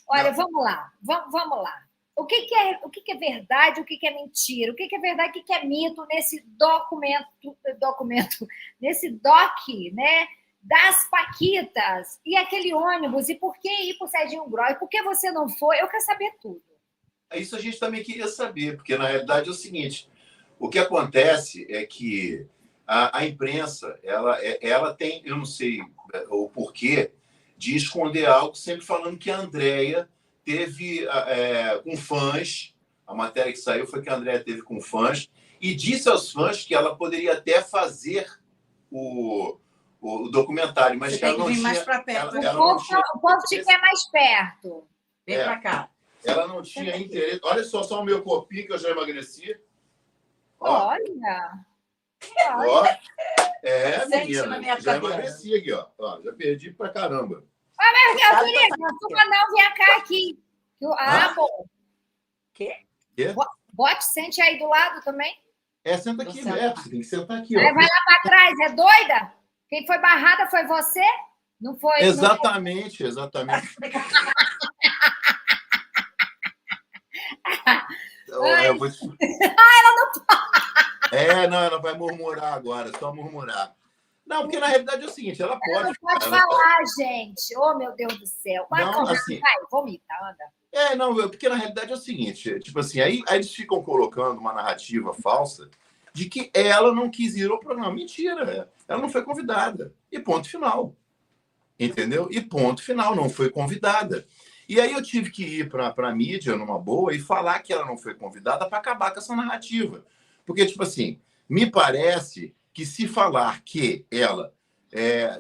Olha, vamos lá. Vamos lá. O que é verdade, o que é mentira? O que é verdade, o que é mito nesse documento, nesse doc, né? Das Paquitas e aquele ônibus, e por que ir para o Serginho Groy? Por que você não foi? Eu quero saber tudo. Isso a gente também queria saber, porque na realidade é o seguinte: o que acontece é que a imprensa ela tem, eu não sei o porquê, de esconder algo, sempre falando que a Andréia teve com fãs. A matéria que saiu foi que a Andréia teve com fãs e disse aos fãs que ela poderia até fazer o documentário, mas Você que ela tem que não vir mais tinha. para perto. O povo te quer mais perto. Vem para cá. Ela não tinha interesse. Olha só o meu corpinho que eu já emagreci. Olha. Ó. Menina, já emagreci aqui, ó. Já perdi pra caramba. Meu querido, não vem cá aqui. Bom. Quê? Bote, sente aí do lado também. Senta aqui, você tem que sentar aqui, ó. Vai lá para trás, é doida? Quem foi barrada foi você? Não foi? Exatamente. Eu vou... ela não... não, ela vai murmurar agora, só murmurar. Não, porque na realidade é o seguinte, ela pode... Ela não pode falar, gente. Oh, meu Deus do céu. Vai, vomita, anda. Porque na realidade é o seguinte, tipo assim, aí eles ficam colocando uma narrativa falsa de que ela não quis ir ao programa. Mentira, ela não foi convidada. E ponto final. Entendeu? E ponto final, não foi convidada. E aí eu tive que ir para a mídia, numa boa, e falar que ela não foi convidada para acabar com essa narrativa. Porque, tipo assim, me parece que se falar que ela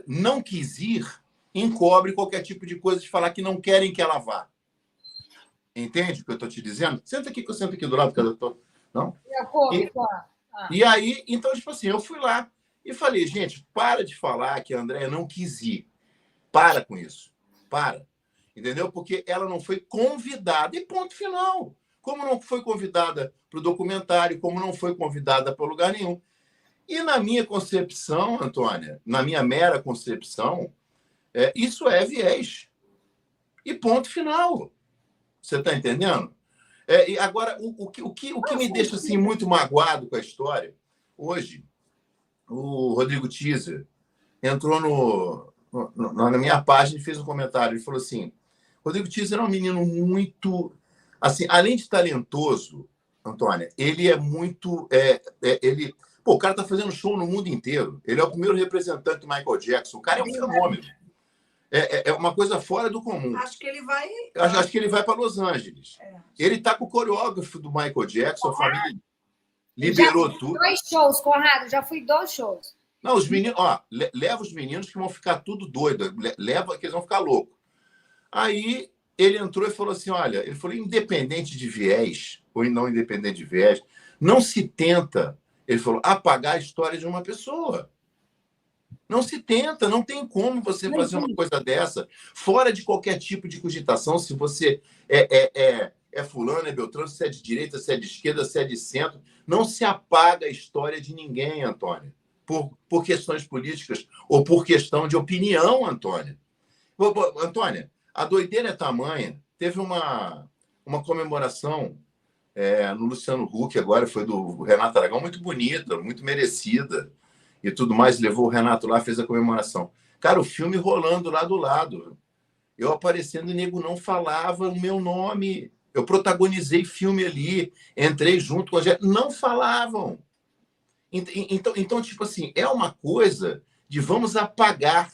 não quis ir, encobre qualquer tipo de coisa de falar que não querem que ela vá. Entende o que eu estou te dizendo? Senta aqui, que eu sento aqui do lado, porque eu estou... Não? E aí, então, tipo assim, eu fui lá e falei, gente, para de falar que a Andréia não quis ir. Para com isso. Para. Entendeu? Porque ela não foi convidada. E ponto final. Como não foi convidada para o documentário, como não foi convidada para lugar nenhum. E na minha concepção, Antônia, na minha mera concepção, isso é viés. E ponto final. Você está entendendo? E agora, o que me deixa assim, muito magoado com a história, hoje, o Rodrigo Teaser entrou na minha página e fez um comentário. Ele falou assim, Rodrigo Teaser é um menino muito... Assim, além de talentoso, Antônia, ele é muito... o cara está fazendo show no mundo inteiro. Ele é o primeiro representante do Michael Jackson. O cara é um fenômeno. É uma coisa fora do comum. Acho que ele vai... Acho que ele vai para Los Angeles. Ele está com o coreógrafo do Michael Jackson, a família liberou tudo. 2 shows, Conrado, já fui 2 shows. Não, os meninos... leva os meninos que vão ficar tudo doido. Leva que eles vão ficar loucos. Aí ele entrou e falou assim, olha, ele falou, independente de viés, ou não independente de viés, não se tenta, ele falou, apagar a história de uma pessoa. Não se tenta, não tem como você fazer uma coisa dessa, fora de qualquer tipo de cogitação, se você é fulano, é beltrano, se é de direita, se é de esquerda, se é de centro, não se apaga a história de ninguém, Antônia, por questões políticas ou por questão de opinião, Antônia. Antônia, a doideira é tamanha, teve uma comemoração no Luciano Huck, agora foi do Renato Aragão, muito bonita, muito merecida, e tudo mais, levou o Renato lá, fez a comemoração. Cara, o filme rolando lá do lado. Eu aparecendo, o nego não falava o meu nome. Eu protagonizei filme ali, entrei junto com a gente. Não falavam. Então, tipo assim, é uma coisa de vamos apagar.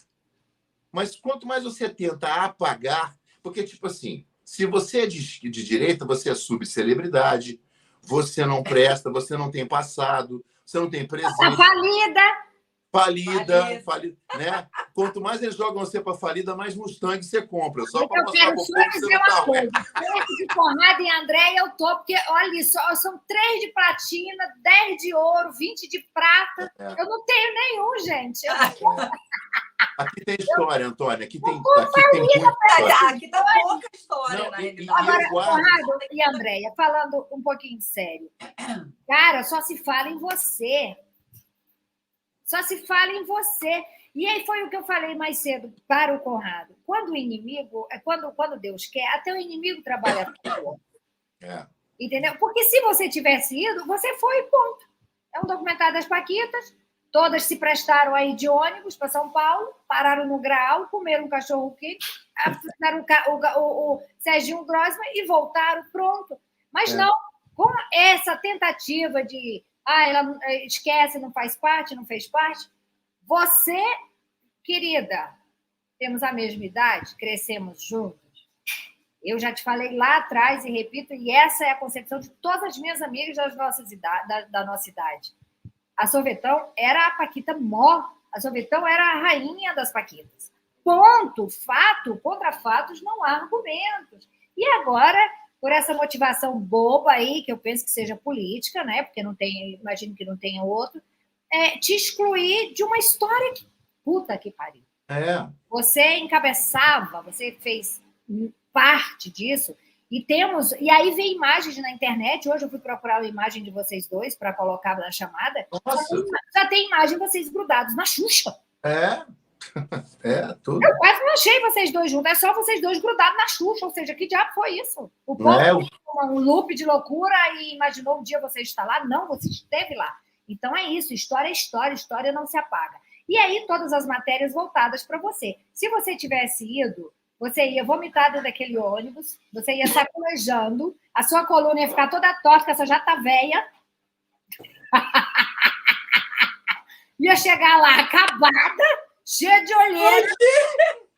Mas quanto mais você tenta apagar... Porque, tipo assim, se você é de direita, você é subcelebridade, você não presta, você não tem passado... Você não tem presente. Falida, né? Quanto mais eles jogam você para falida, mais Mustang você compra. Só para mostrar para o povo que você não tá ruim. De Conrado e Andréia eu tô, porque, olha só, são 3 de platina, 10 de ouro, 20 de prata. Eu não tenho nenhum, gente. Aqui tem história, Antônia. Aqui tem muita história. Aqui tá pouca história, na realidade. Agora, Conrado e Andréia, falando um pouquinho sério. Cara, só se fala em você. Só se fala em você. E aí foi o que eu falei mais cedo para o Conrado. Quando o inimigo, quando Deus quer, até o inimigo trabalha a favor. Entendeu? Porque se você tivesse ido, você foi, ponto. É um documentário das Paquitas, todas se prestaram aí de ônibus para São Paulo, pararam no Graal, comeram um cachorro quente, fizeram o Serginho Grossman e voltaram, pronto. Mas não, com essa tentativa de ela esquece, não faz parte, não fez parte, você, querida, temos a mesma idade, crescemos juntos. Eu já te falei lá atrás e repito, e essa é a concepção de todas as minhas amigas da nossa idade. A Sorvetão era a Paquita mó, a Sorvetão era a rainha das Paquitas. Ponto, fato, contra fatos não há argumentos. E agora, por essa motivação boba aí, que eu penso que seja política, né? Porque não tem, imagino que não tenha outro, te excluir de uma história que... Puta que pariu. Você encabeçava, você fez parte disso, e aí vem imagens na internet. Hoje eu fui procurar a imagem de vocês dois para colocar na chamada. Já tem imagem de vocês grudados na Xuxa. Tudo. Eu quase não achei vocês dois juntos, é só vocês dois grudados na Xuxa. Ou seja, que diabo foi isso? O povo um loop de loucura e imaginou um dia você estar lá? Não, você esteve lá. Então é isso, história é história, história não se apaga. E aí todas as matérias voltadas para você. Se você tivesse ido, você ia vomitar dentro daquele ônibus, você ia sacudejando, a sua coluna ia ficar toda torta, você já tá velha. Ia chegar lá acabada, cheia de olheira.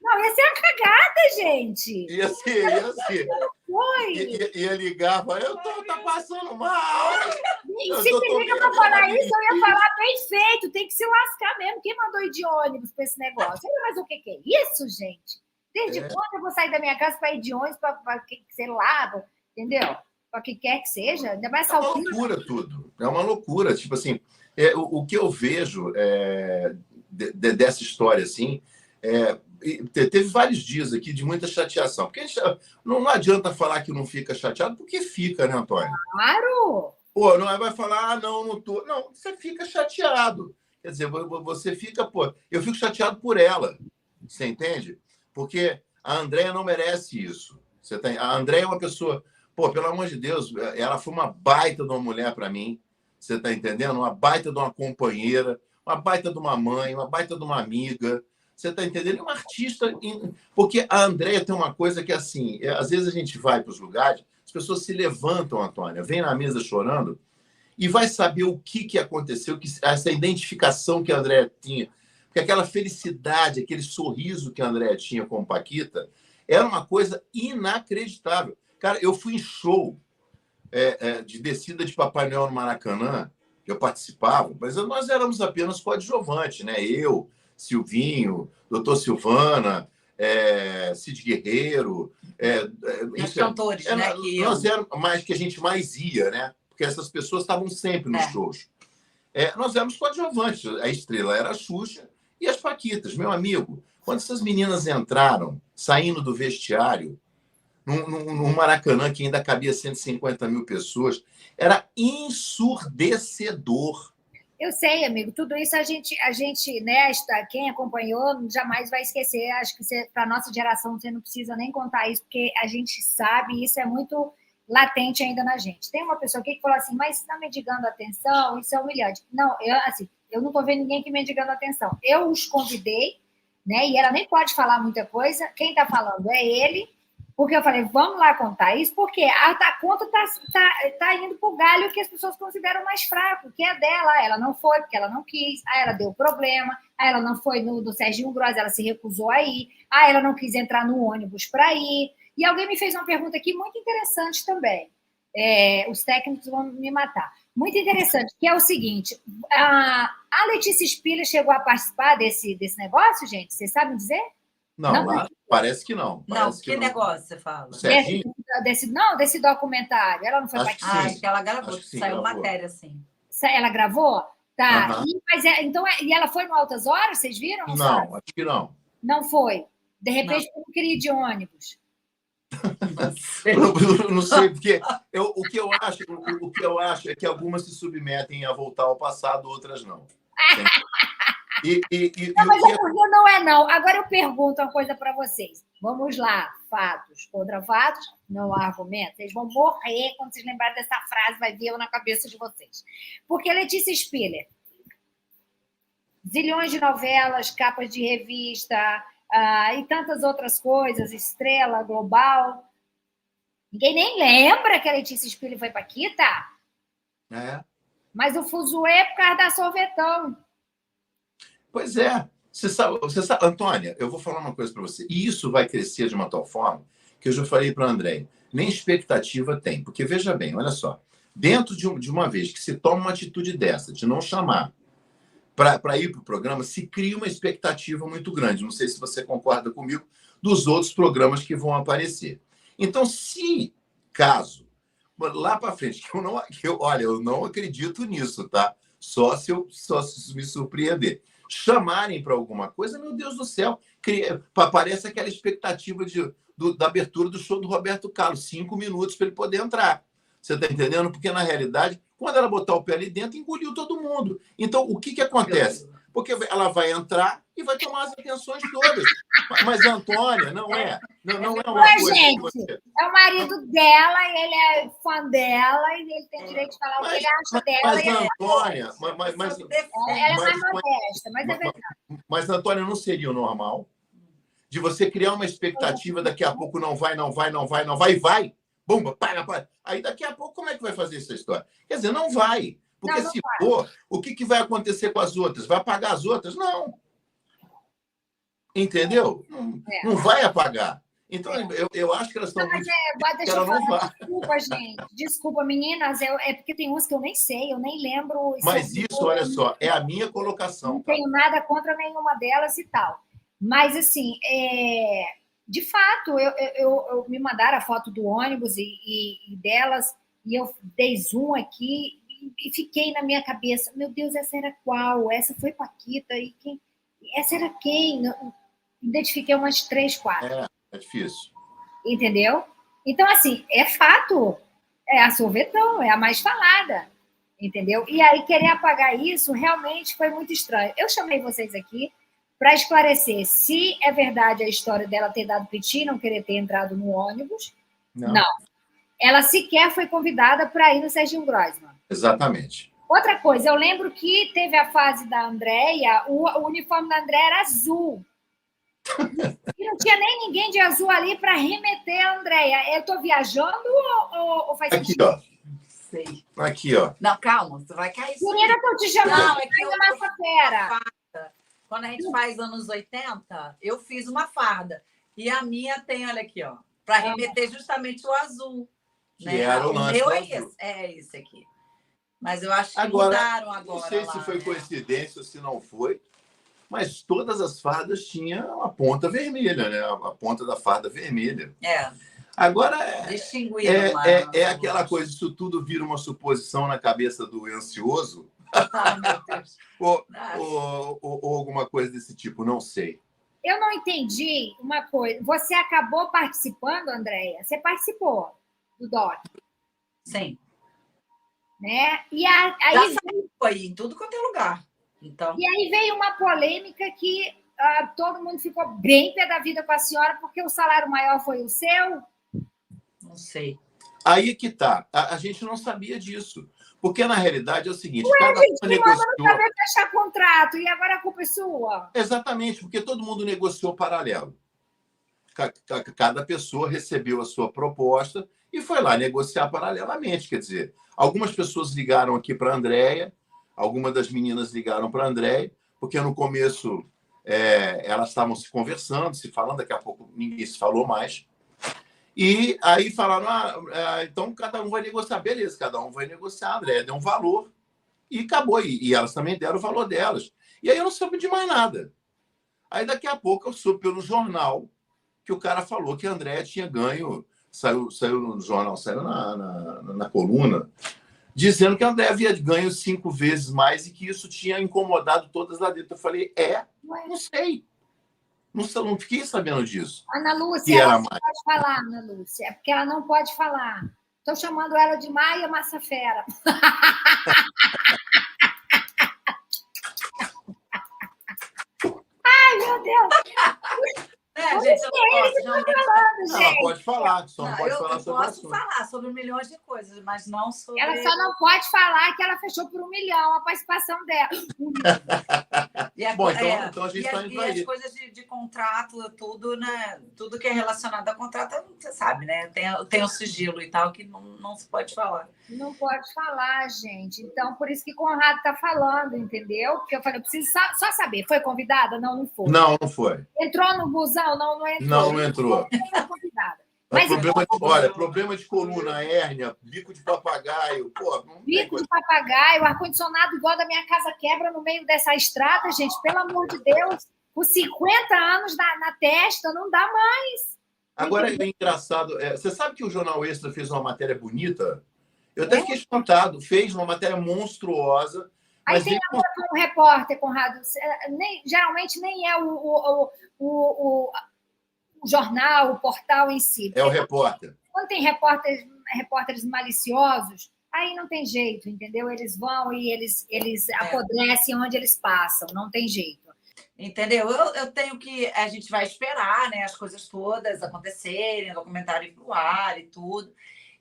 Não, ia ser a cagada, gente. Ia ser. Foi. Ia ligar, tá passando mal. E se me liga para falar isso, eu ia falar bem feito, tem que se lascar mesmo. Quem mandou ir de ônibus para esse negócio? Mas o que é isso, gente? Desde quando eu vou sair da minha casa para ir de ônibus, para sei lá, entendeu? Para o que quer que seja. Ainda mais é uma loucura tudo. É uma loucura. Tipo assim, o que eu vejo dessa história, assim, teve vários dias aqui de muita chateação. Porque não adianta falar que não fica chateado, porque fica, né, Antônio? Claro! Pô, não vai falar, não tô. Não, você fica chateado. Quer dizer, você fica, eu fico chateado por ela. Você entende? Porque a Andréia não merece isso. A Andréia é uma pessoa... pelo amor de Deus, ela foi uma baita de uma mulher para mim. Você está entendendo? Uma baita de uma companheira, uma baita de uma mãe, uma baita de uma amiga. Você está entendendo? É uma artista... Porque a Andréia tem uma coisa que, assim, às vezes a gente vai para os lugares, as pessoas se levantam, Antônia, vem na mesa chorando e vai saber o que aconteceu, essa identificação que a Andréia tinha. Porque aquela felicidade, aquele sorriso que a Andréia tinha com a Paquita, era uma coisa inacreditável. Cara, eu fui em show de descida de Papai Noel no Maracanã, que eu participava, mas nós éramos apenas coadjuvante, né? Eu, Silvinho, Doutor Silvana, Cid Guerreiro. Os cantores, né? Nós éramos mais que a gente mais ia, né? Porque essas pessoas estavam sempre nos shows. Nós éramos coadjuvantes. A estrela era a Xuxa e as Paquitas. Meu amigo, quando essas meninas entraram, saindo do vestiário, num Maracanã que ainda cabia 150 mil pessoas, era ensurdecedor. Eu sei, amigo, tudo isso a gente né, quem acompanhou jamais vai esquecer. Acho que para a nossa geração você não precisa nem contar isso, porque a gente sabe, e isso é muito latente ainda na gente. Tem uma pessoa aqui que falou assim, mas está mendigando atenção, isso é humilhante. Não, eu não estou vendo ninguém que mendigando atenção. Eu os convidei, né, e ela nem pode falar muita coisa. Quem está falando é ele, porque eu falei, vamos lá contar isso, porque a conta tá indo para o galho que as pessoas consideram mais fraco, que é dela. Ela não foi, porque ela não quis. Aí ela deu problema. Aí ela não foi no Serginho Gross, ela se recusou a ir. Aí ela não quis entrar no ônibus para ir. E alguém me fez uma pergunta aqui muito interessante também. Os técnicos vão me matar. Muito interessante, que é o seguinte, a Letícia Spiller chegou a participar desse negócio, gente? Vocês sabem dizer? Não, parece que não. Parece que negócio você fala? Desse documentário. Ela não foi participar? Acho que ela gravou, saiu matéria, sim. Ela gravou? Tá. Então, e ela foi no Altas Horas, vocês viram? Não, acho que não. Não foi. De repente, não queria ir de ônibus. Não sei, porque o que eu acho é que algumas se submetem a voltar ao passado, outras não. Não, mas é porque não é não. Agora eu pergunto uma coisa para vocês. Vamos lá, fatos contra fatos, não há argumento. Vocês vão morrer quando vocês lembrarem dessa frase, vai vir na cabeça de vocês. Porque Letícia Spiller, zilhões de novelas, capas de revista e tantas outras coisas, estrela global. Ninguém nem lembra que a Letícia Spiller foi Paquita. Mas o fuzuê é por causa da Sorvetão. Pois é. Você sabe, Antônia, eu vou falar uma coisa para você. E isso vai crescer de uma tal forma que eu já falei para o André. Nem expectativa tem. Porque, veja bem, olha só. Dentro de uma vez que se toma uma atitude dessa, de não chamar para ir para o programa, se cria uma expectativa muito grande. Não sei se você concorda comigo, dos outros programas que vão aparecer. Então, se caso, lá para frente, eu não acredito nisso, tá? Só se me surpreender. Chamarem para alguma coisa, meu Deus do céu, parece aquela expectativa da abertura do show do Roberto Carlos, 5 minutos para ele poder entrar. Você está entendendo? Porque, na realidade, quando ela botar o pé ali dentro, engoliu todo mundo. Então, o que acontece? Porque ela vai entrar e vai tomar as atenções todas. Mas, Antônia, não é uma coisa... Gente, é o marido dela, e ele é fã dela, e ele tem direito de falar o que ele acha dela. Mas, Antônia... Ela é mais modesta, mas é verdade. Mas, Antônia, não seria o normal de você criar uma expectativa, daqui a pouco não vai, e vai. Bumba, para. Aí, daqui a pouco, como é que vai fazer essa história? Quer dizer, não vai. Porque não se for, o que vai acontecer com as outras? Vai apagar as outras? Não. Entendeu? Não vai apagar. Então, eu acho que elas estão muito... Deixa eu falar, desculpa, gente. Desculpa, meninas. É porque tem uns que eu nem sei, eu nem lembro. Mas isso, olha só, é a minha colocação. Não tenho nada contra nenhuma delas e tal. Mas, assim, de fato, eu me mandaram a foto do ônibus e delas, e eu dei zoom aqui e fiquei na minha cabeça, meu Deus, essa era qual? Essa foi Paquita? E quem? Essa era quem? Identifiquei umas 3, 4. É difícil. Entendeu? Então, assim, é fato. É a Sorvetão, é a mais falada. Entendeu? E aí, querer apagar isso realmente foi muito estranho. Eu chamei vocês aqui para esclarecer se é verdade a história dela ter dado piti e não querer ter entrado no ônibus. Não. Ela sequer foi convidada para ir no Serginho Groisman. Exatamente. Outra coisa, eu lembro que teve a fase da Andréia, o uniforme da Andréia era azul. E não tinha nem ninguém de azul ali para remeter a Andréia. Eu estou viajando ou faz sentido? Aqui, ó. Sei. Aqui, ó. Não, calma, você vai cair. Menina, estou te chamando. Não, é que eu massa fera. Quando a gente faz anos 80, eu fiz uma farda. E a minha tem, olha aqui, ó, para remeter justamente o azul. Que né? Era o lance meu é esse aqui. Mas eu acho que mudaram agora. Não sei se foi coincidência ou se não foi, mas todas as fardas tinham a ponta vermelha, né? A ponta da farda vermelha. Agora, aquela coisa, isso tudo vira uma suposição na cabeça do ansioso. Ai, meu Deus. ou alguma coisa desse tipo, não sei. Eu não entendi uma coisa. Você acabou participando, Andréia? Você participou do DOC? Sim. Né? E aí foi em tudo quanto é lugar. Então... E aí veio uma polêmica que todo mundo ficou bem pé da vida com a senhora, porque o salário maior foi o seu? Não sei. Aí que tá. A gente não sabia disso. Porque, na realidade, é o seguinte... Cada gente que manda não saber fechar contrato, e agora a culpa é sua. Exatamente, porque todo mundo negociou paralelo. Cada pessoa recebeu a sua proposta e foi lá negociar paralelamente. Quer dizer, algumas pessoas ligaram aqui para a Andréia, algumas das meninas ligaram para a Andréia, porque no começo elas estavam se conversando, se falando, daqui a pouco ninguém se falou mais. E aí falaram, então cada um vai negociar. Beleza, cada um vai negociar. A Andréia deu um valor e acabou. E elas também deram o valor delas. E aí eu não soube de mais nada. Aí daqui a pouco eu soube pelo jornal que o cara falou que a Andréia tinha ganho, saiu no jornal, saiu na coluna, dizendo que a Andréia havia ganho 5 vezes mais e que isso tinha incomodado todas lá dentro. Eu falei, não sei. Não fiquei sabendo disso. Ana Lúcia, ela não pode falar, Ana Lúcia. É porque ela não pode falar. Estou chamando ela de Maia Massafera. Realmente eu não posso. Realmente... Não, ela pode falar, só não pode falar sobre isso. Eu posso falar sobre milhões de coisas, mas não sobre... Ela só não pode falar que ela fechou por 1 milhão a participação dela. Bom, então a gente está indo aí. E as coisas de contrato, tudo, né? Tudo que é relacionado a contrato, você sabe, né? Tem o sigilo e tal, que não se pode falar. Não pode falar, gente. Então, por isso que Conrado está falando, entendeu? Porque eu falei, eu preciso só saber. Foi convidada? Não, não foi. Não foi. Entrou no busão? Não entrou. Não entrou. Não foi convidada. Mas problema de coluna, hérnia, bico de papagaio. Pô, bico de papagaio, ar-condicionado igual da minha casa quebra no meio dessa estrada, gente. Pelo amor de Deus. Com 50 anos na testa, não dá mais. Agora, é engraçado. Você sabe que o Jornal Extra fez uma matéria bonita? Eu até fiquei espantado. Fez uma matéria monstruosa. Aí tem um repórter, Conrado. Geralmente nem é o jornal, o portal em si. É o repórter. Quando tem repórteres maliciosos, aí não tem jeito, entendeu? Eles vão e eles apodrecem onde eles passam. Não tem jeito. Entendeu? Eu tenho que... A gente vai esperar, né, as coisas todas acontecerem, o documentário ir pro ar e tudo.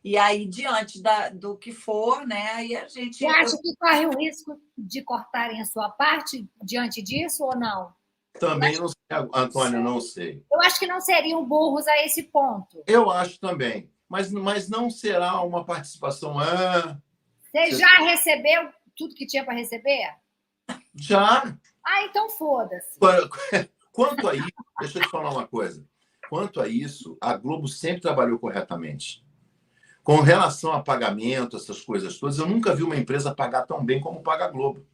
E aí, diante do que for, né, aí a gente... Você acha que corre o risco de cortarem a sua parte diante disso ou não? Também não sei, Antônio, não sei. Eu acho que não seriam burros a esse ponto. Eu acho também. Mas não será uma participação... Você já recebeu tudo que tinha para receber? Já. Então foda-se. Quanto a isso, deixa eu te falar uma coisa. Quanto a isso, a Globo sempre trabalhou corretamente. Com relação a pagamento, essas coisas todas, eu nunca vi uma empresa pagar tão bem como paga a Globo.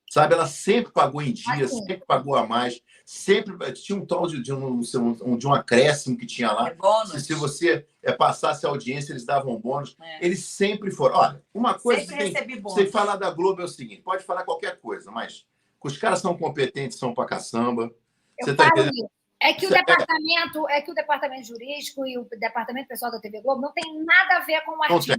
Sabe, ela sempre pagou em dia, sempre pagou a mais, sempre tinha um tal de um acréscimo que tinha lá. Se você passasse a audiência, eles davam bônus. Eles sempre foram. Olha, uma coisa que você falar da Globo é o seguinte: pode falar qualquer coisa, mas os caras são competentes, são pra caçamba. Você tá entendendo? É que o departamento jurídico e o departamento pessoal da TV Globo não tem nada a ver com o artista.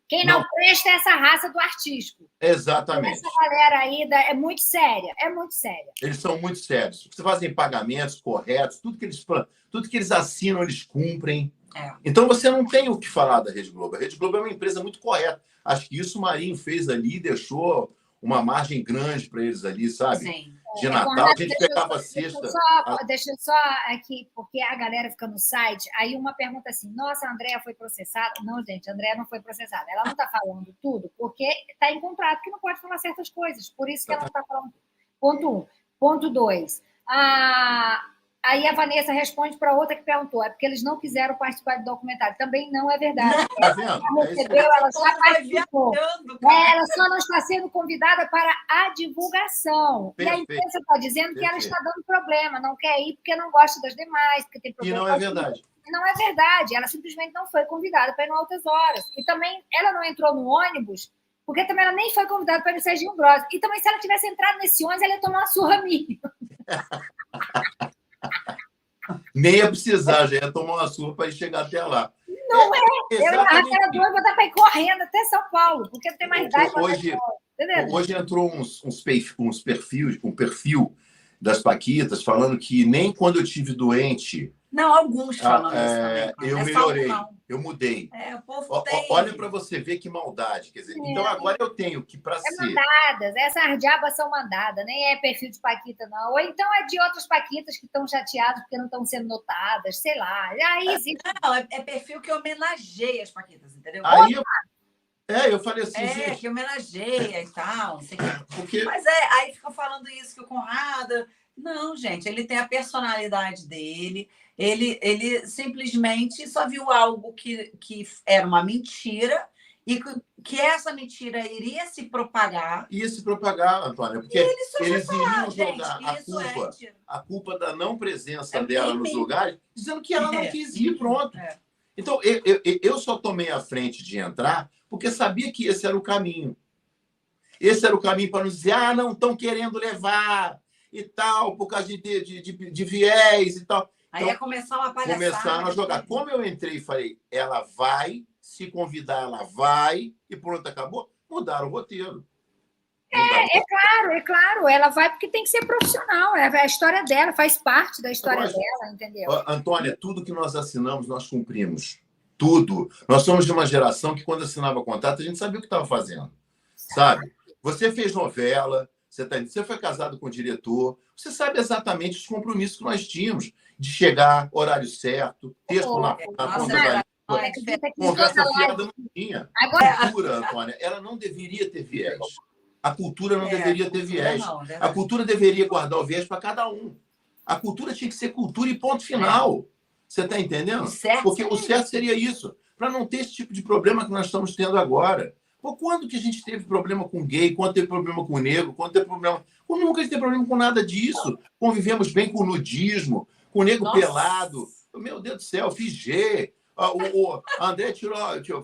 Quem não presta é essa raça do artístico. Exatamente. Essa galera aí é muito séria, é muito séria. Eles são muito sérios. Você fazem pagamentos corretos, tudo que eles assinam, eles cumprem. Então, você não tem o que falar da Rede Globo. A Rede Globo é uma empresa muito correta. Acho que isso o Marinho fez ali, deixou uma margem grande para eles ali, sabe? Sim. De Natal, a gente pegava a sexta. Deixa eu só aqui, porque a galera fica no site, aí uma pergunta assim, nossa, a Andréa foi processada? Não, gente, a Andréa não foi processada. Ela não está falando tudo, porque está em contrato que não pode falar certas coisas. Por isso que ela não está falando. Ponto 1. Ponto 2. Aí a Vanessa responde para outra que perguntou, é porque eles não quiseram participar do documentário. Também não é verdade. Tá vendo? Ela recebeu, ela já participou. Ela só não está sendo convidada para a divulgação. Perfeito. E a imprensa está dizendo que ela está dando problema, não quer ir porque não gosta das demais, porque tem problema. E não é verdade. Não é verdade. Ela simplesmente não foi convidada para ir no Altas Horas. E também ela não entrou no ônibus, porque também ela nem foi convidada para ir no Serginho Grosso. E também, se ela tivesse entrado nesse ônibus, ela ia tomar uma surra minha. Nem ia precisar, já ia tomar uma surra para ir chegar até lá. Não é? Eu era doida, vou dar para ir correndo até São Paulo, porque não tem mais idade para hoje entrou um perfil das Paquitas falando que nem quando eu tive doente... Não, alguns falando isso também. Eu melhorei, eu mudei. O povo tem... Olha para você ver que maldade. Quer dizer, então agora eu tenho que, para ser... mandadas, essas ardiabas são mandadas, nem é perfil de Paquita, não. Ou então é de outras Paquitas que estão chateadas porque não estão sendo notadas, sei lá. Aí existe... Não, é perfil que homenageia as Paquitas, entendeu? Aí eu falei assim, gente... que homenageia e tal, não sei o quê. Porque... Mas aí ficam falando isso, que o Conrado... Não, gente, ele tem a personalidade dele, ele simplesmente só viu algo que era uma mentira e que essa mentira iria se propagar. Ia se propagar, Antônia, porque eles iriam jogar a culpa da não presença dela nos lugares, dizendo que ela não quis ir, pronto. Então, eu só tomei a frente de entrar porque sabia que esse era o caminho. Esse era o caminho para nos dizer, não estão querendo levar... e tal, por causa de viés e tal. Aí ia começar uma palhaçada. Começaram a jogar. Como eu entrei e falei, ela vai, se convidar, ela vai, e pronto, acabou, mudaram o roteiro. É claro. Ela vai porque tem que ser profissional. É a história dela, faz parte da história dela, entendeu? Antônia, tudo que nós assinamos, nós cumprimos. Tudo. Nós somos de uma geração que, quando assinava contrato, a gente sabia o que estava fazendo. Sabe? Você fez novela, você foi casado com o diretor, você sabe exatamente os compromissos que nós tínhamos de chegar, horário certo, texto na ponta da língua. Conversa fiada não tinha. A cultura, Antônia, ela não deveria ter viés. A cultura não deveria ter viés. A cultura deveria guardar o viés para cada um. A cultura tinha que ser cultura e ponto final. Você está entendendo? Porque o certo seria isso, para não ter esse tipo de problema que nós estamos tendo agora. Pô, quando que a gente teve problema com gay? Quando teve problema com negro? Quando teve problema... Nunca teve problema com nada disso. Convivemos bem com o nudismo, com o negro pelado. Meu Deus do céu, fiz G. O André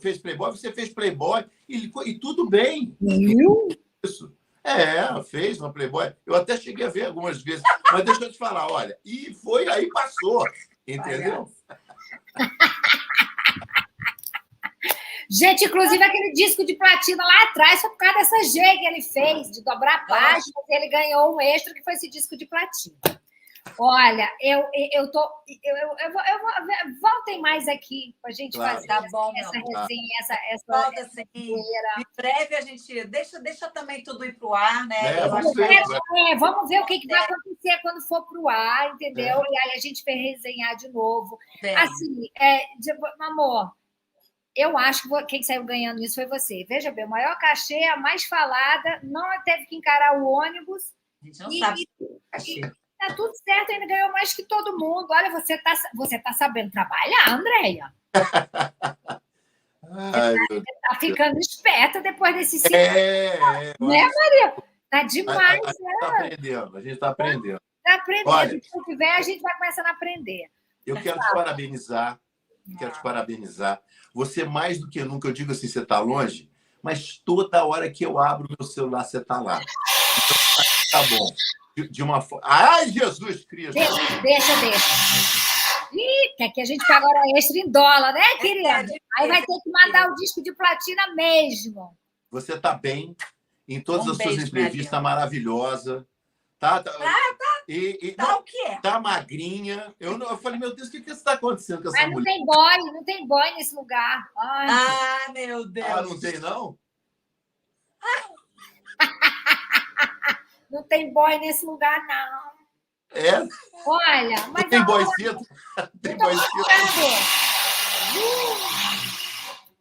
fez Playboy, você fez Playboy. E tudo bem. Isso. Fez uma Playboy. Eu até cheguei a ver algumas vezes. Mas deixa eu te falar, olha. E foi, aí passou. Entendeu? Gente, inclusive aquele disco de platina lá atrás foi por causa dessa G que ele fez, de dobrar páginas, ele ganhou um extra que foi esse disco de platina. Olha, eu tô. Voltem mais aqui para a gente fazer essa resenha, essa em breve a gente deixa também tudo ir para o ar, né? Vamos ver o que vai acontecer quando for para o ar, entendeu? E aí a gente vai resenhar de novo. Assim, amor, eu acho que quem saiu ganhando nisso foi você. Veja bem, o maior cachê, a mais falada, não teve que encarar o ônibus. A gente não sabe cachê. Tá tudo certo, ainda ganhou mais que todo mundo. Olha, você tá sabendo trabalhar, Andréia. Você tá ficando esperta depois desse ciclo. Né, Maria? Tá demais. A gente tá aprendendo. Tá aprendendo. Olha, se tiver, a gente vai começando a aprender. Eu quero te parabenizar. Você, mais do que nunca, eu digo assim, você tá longe, mas toda hora que eu abro meu celular, você tá lá. Então, tá bom. De uma forma. Ai, Jesus Cristo! Deixa. Ih, quer que a gente pague hora extra em dólar, né, querida? Aí vai ter que mandar o disco de platina mesmo. Você está bem em todas as suas entrevistas, tá maravilhosa. Tá. O quê? Tá magrinha. Eu falei, meu Deus, o que está acontecendo com essa mulher? Não tem boy nesse lugar. Ai. Meu Deus. Não tem, não? Não tem boy nesse lugar, não. Olha, mas... Não tem boycito? Tem boycito?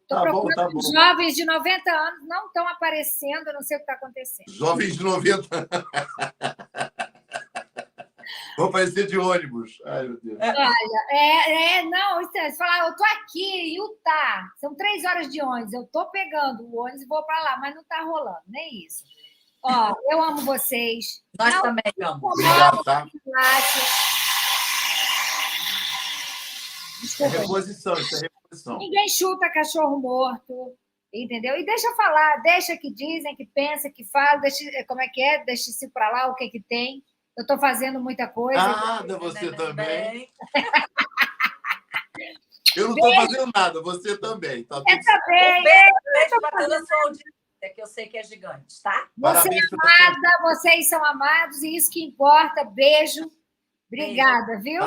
Estou procurando jovens de 90 anos, não estão aparecendo, eu não sei o que está acontecendo. Jovens de 90 anos. Vou aparecer de ônibus. Ai, meu Deus. Olha, não, você falar, eu estou aqui em Utah, são 3 horas de ônibus, eu estou pegando o ônibus e vou para lá, mas não está rolando, nem isso. Eu amo vocês. Nós também amamos. Obrigado, tá? Desculpa. Isso é reposição. Ninguém chuta cachorro morto, entendeu? E deixa falar, deixa que dizem, que pensa, que fala, deixa, como é que é? Deixa isso para lá, o que que tem. Eu estou fazendo muita coisa. Você também. Eu não estou fazendo nada, você também. Tá tudo também. Beijo para toda a sua audiência, que eu sei que é gigante, tá? Você é amada, vocês são amados, e isso que importa. Beijo. Obrigada, viu?